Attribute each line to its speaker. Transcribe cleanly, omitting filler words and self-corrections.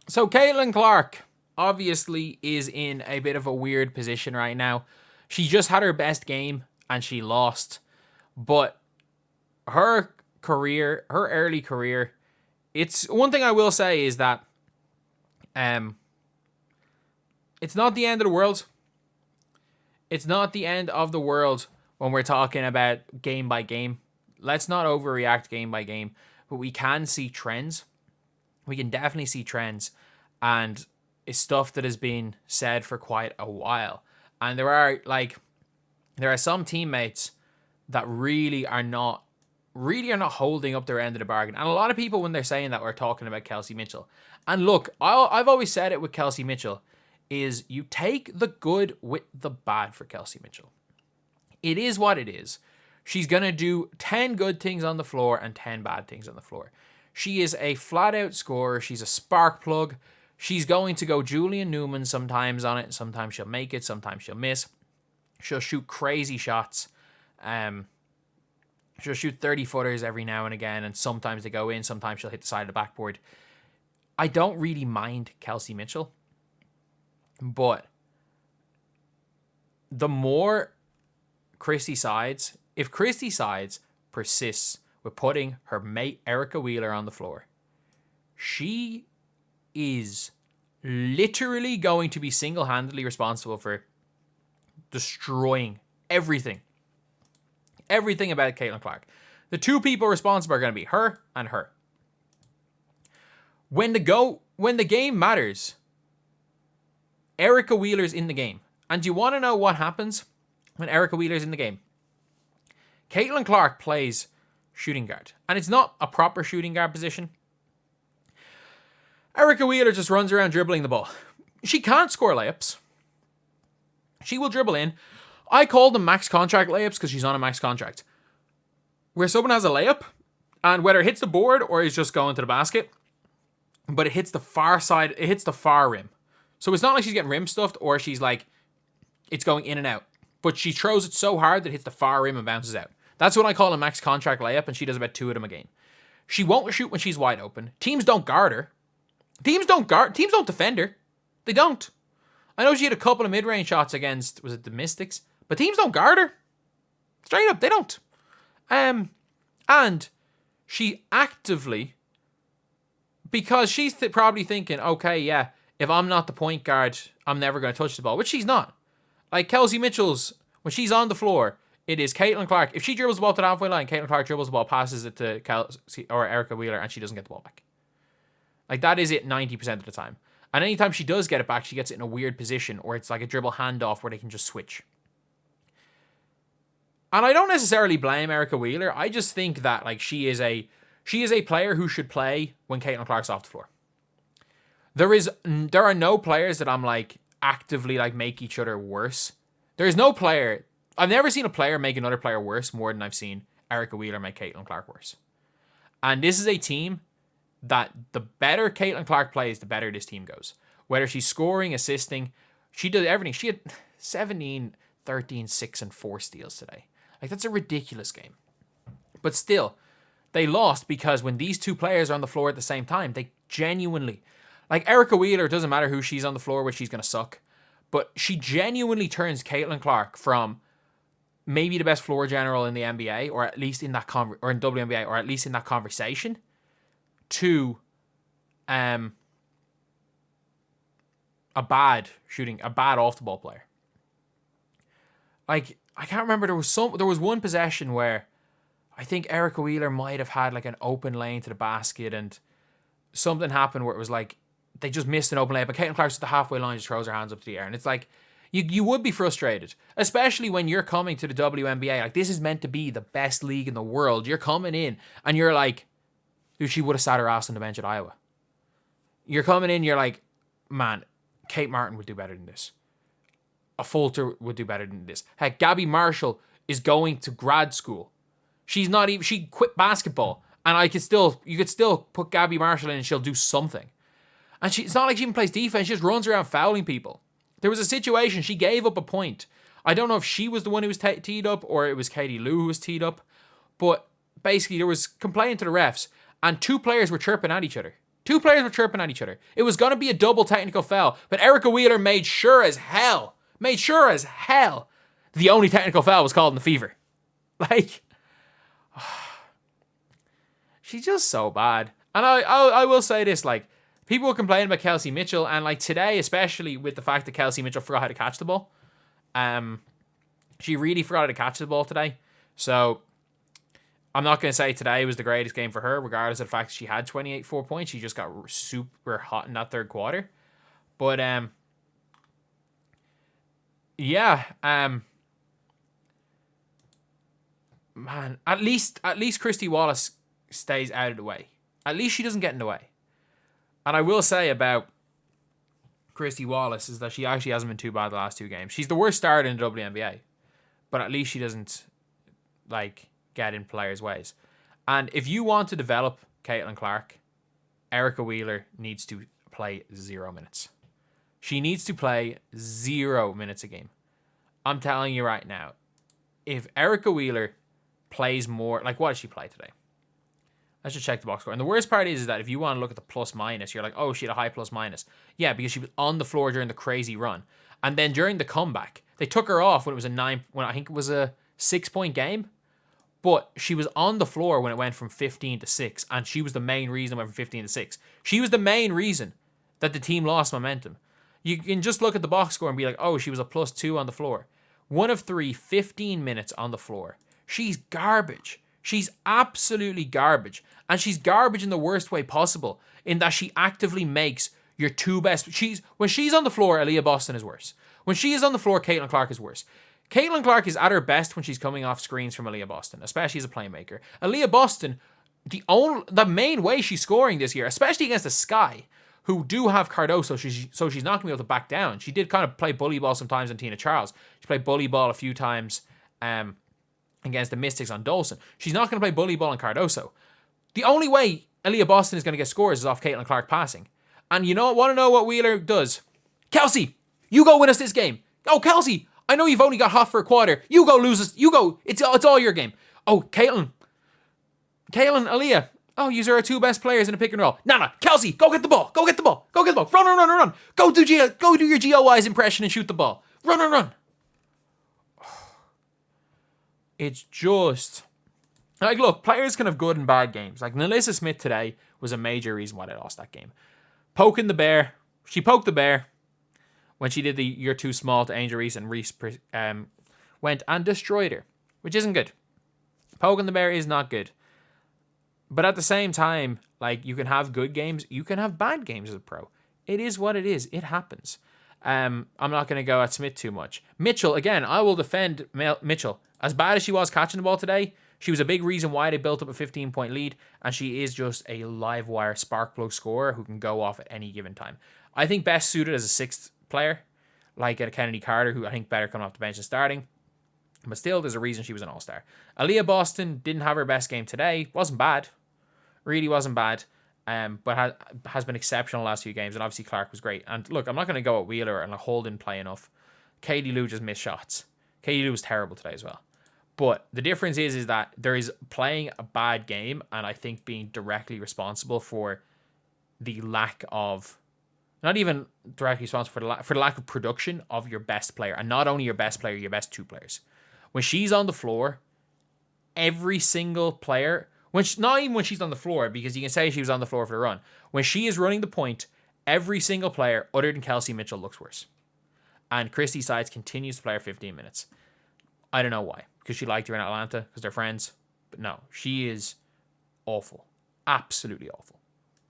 Speaker 1: So Caitlin Clark obviously is in a bit of a weird position right now. She just had her best game and she lost. But her career, her early career, it's one thing I will say is that um it's not the end of the world. It's not the end of the world when we're talking about game by game. Let's not overreact game by game, but we can see trends. We can definitely see trends, and it's stuff that has been said for quite a while. And there are some teammates that really are not holding up their end of the bargain. And a lot of people, when they're saying that, are talking about Kelsey Mitchell. And look, I've always said it with Kelsey Mitchell, is you take the good with the bad for Kelsey Mitchell. It is what it is. She's going to do 10 good things on the floor and 10 bad things on the floor. She is a flat out scorer. She's a spark plug. She's going to go Julian Newman sometimes on it. Sometimes she'll make it. Sometimes she'll miss. She'll shoot crazy shots. She'll shoot 30-footers every now and again, and sometimes they go in. Sometimes she'll hit the side of the backboard. I don't really mind Kelsey Mitchell, but the more if Christy Sides persists with putting her mate Erica Wheeler on the floor, she is literally going to be single-handedly responsible for destroying everything about Caitlin Clark. The two people responsible are going to be her and her. When the game matters, Erica Wheeler's in the game. And do you want to know what happens when Erica Wheeler's in the game? Caitlin Clark plays shooting guard, and it's not a proper shooting guard position. Erica Wheeler just runs around dribbling the ball. She can't score layups. She will dribble in. I call them max contract layups because she's on a max contract, where someone has a layup, and whether it hits the board or is just going to the basket, but it hits the far side, it hits the far rim. So it's not like she's getting rim stuffed or she's like, it's going in and out. But she throws it so hard that it hits the far rim and bounces out. That's what I call a max contract layup, and she does about 2 of them a game. She won't shoot when she's wide open. Teams don't guard her. Teams don't defend her. They don't. I know she had a couple of mid-range shots against, was it the Mystics? But teams don't guard her. Straight up, they don't. And she actively, because she's probably thinking, okay, yeah, if I'm not the point guard, I'm never going to touch the ball, which she's not. Like Kelsey Mitchell's, when she's on the floor, it is Caitlin Clark. If she dribbles the ball to the halfway line, Caitlin Clark dribbles the ball, passes it to Kelsey or Erica Wheeler, and she doesn't get the ball back. Like, that is it 90% of the time. And anytime she does get it back, she gets it in a weird position, or it's like a dribble handoff where they can just switch. And I don't necessarily blame Erica Wheeler. I just think that like she is a player who should play when Caitlin Clark's off the floor. There are no players that I'm like actively like make each other worse. There is no player. I've never seen a player make another player worse more than I've seen Erica Wheeler make Caitlin Clark worse. And this is a team that the better Caitlin Clark plays, the better this team goes. Whether she's scoring, assisting, she did everything. She had 17, 13, 6, and 4 steals today. Like, that's a ridiculous game. But still, they lost because when these two players are on the floor at the same time, they genuinely... Like, Erica Wheeler, doesn't matter who she's on the floor with, she's going to suck. But she genuinely turns Caitlin Clark from maybe the best floor general in the NBA, or at least in that or in WNBA, or at least in that conversation, to a bad off-the-ball player. Like, I can't remember, there was one possession where I think Erica Wheeler might have had like an open lane to the basket, and something happened where it was like they just missed an open lane, but Caitlin Clark's at the halfway line, just throws her hands up to the air, and it's like you would be frustrated, especially when you're coming to the WNBA. Like, this is meant to be the best league in the world. You're coming in and you're like, dude, she would have sat her ass on the bench at Iowa. You're coming in, you're like, man, Kate Martin would do better than this. A Fulter would do better than this. Heck, Gabby Marshall is going to grad school. She quit basketball, and you could still put Gabby Marshall in and she'll do something. And it's not like she even plays defense, she just runs around fouling people. There was a situation, she gave up a point. I don't know if she was the one who was teed up or it was Katie Lou who was teed up, but basically there was complaining to the refs, and 2 players were chirping at each other. Two players were chirping at each other. It was going to be a double technical foul, but Erica Wheeler made sure as hell, the only technical foul was called in the Fever. Like, she's just so bad. And I will say this, like, people were complaining about Kelsey Mitchell, and like today, especially with the fact that Kelsey Mitchell forgot how to catch the ball. She really forgot how to catch the ball today. So I'm not going to say today was the greatest game for her, regardless of the fact that she had 28 points. She just got super hot in that third quarter. But man, at least Christy Wallace stays out of the way. At least she doesn't get in the way. And I will say about Christy Wallace is that she actually hasn't been too bad the last two games. She's the worst starter in the WNBA, but at least she doesn't like get in players' ways. And if you want to develop Caitlin Clark, Erica Wheeler needs to play 0 minutes. She needs to play 0 minutes a game. I'm telling you right now, if Erica Wheeler plays more, like what did she play today? Let's just check the box score. And the worst part is that if you want to look at the plus minus, you're like, oh, she had a high plus minus. Yeah, because she was on the floor during the crazy run. And then during the comeback, they took her off when it was when I think it was a 6-point game. But she was on the floor when it went from 15 to 6. And she was the main reason it went from 15 to 6. She was the main reason that the team lost momentum. You can just look at the box score and be like, oh, she was a +2 on the floor. 1 of 3, 15 minutes on the floor. She's garbage. She's absolutely garbage. And she's garbage in the worst way possible, in that she actively makes your two best. When she's on the floor, Aaliyah Boston is worse. When she is on the floor, Caitlin Clark is worse. Caitlin Clark is at her best when she's coming off screens from Aaliyah Boston, especially as a playmaker. Aaliyah Boston, the main way she's scoring this year, especially against the Sky, who do have Cardoso, so she's not going to be able to back down. She did kind of play bully ball sometimes on Tina Charles. She played bully ball a few times against the Mystics on Dolson. She's not going to play bully ball on Cardoso. The only way Aaliyah Boston is going to get scores is off Caitlin Clark passing. And you know what? Want to know what Wheeler does? Kelsey, you go win us this game. Oh, Kelsey, I know you've only got hot for a quarter. You go lose us. You go. It's all your game. Oh, Caitlin, Aaliyah. Oh, you are our two best players in a pick and roll. No, Kelsey, go get the ball. Go get the ball. Run. Go do your GOY's impression and shoot the ball. Run. It's just like, look, players can have good and bad games. Like Nalissa Smith today was a major reason why they lost that game. Poking the bear. She poked the bear when she did the "you're too small" to Angel Reese, and Reese went and destroyed her, which isn't good. Poking the bear is not good. But at the same time, like, you can have good games, you can have bad games as a pro. It is what it is. It happens. I'm not going to go at Smith too much. Mitchell, again, I will defend Mitchell. As bad as she was catching the ball today, she was a big reason why they built up a 15-point lead, and she is just a live wire spark plug scorer who can go off at any given time. I think best suited as a sixth player, like a Kennedy Carter, who I think better coming off the bench and starting. But still, there's a reason she was an all-star. Aaliyah Boston didn't have her best game today. Wasn't bad. Really wasn't bad. But has been exceptional the last few games. And obviously Clark was great. And look, I'm not going to go at Wheeler and Hole didn't play enough. Katie Lou just missed shots. Katie Lou was terrible today as well. But the difference is that there is playing a bad game, and I think being directly responsible for the lack of, not even directly responsible for the lack of production of your best player. And not only your best player, your best two players. When she's on the floor, every single player, not even when she's on the floor, because you can say she was on the floor for the run. When she is running the point, every single player other than Kelsey Mitchell looks worse. And Christy Sides continues to play her 15 minutes. I don't know why. Because she liked her in Atlanta, because they're friends. But no, she is awful. Absolutely awful.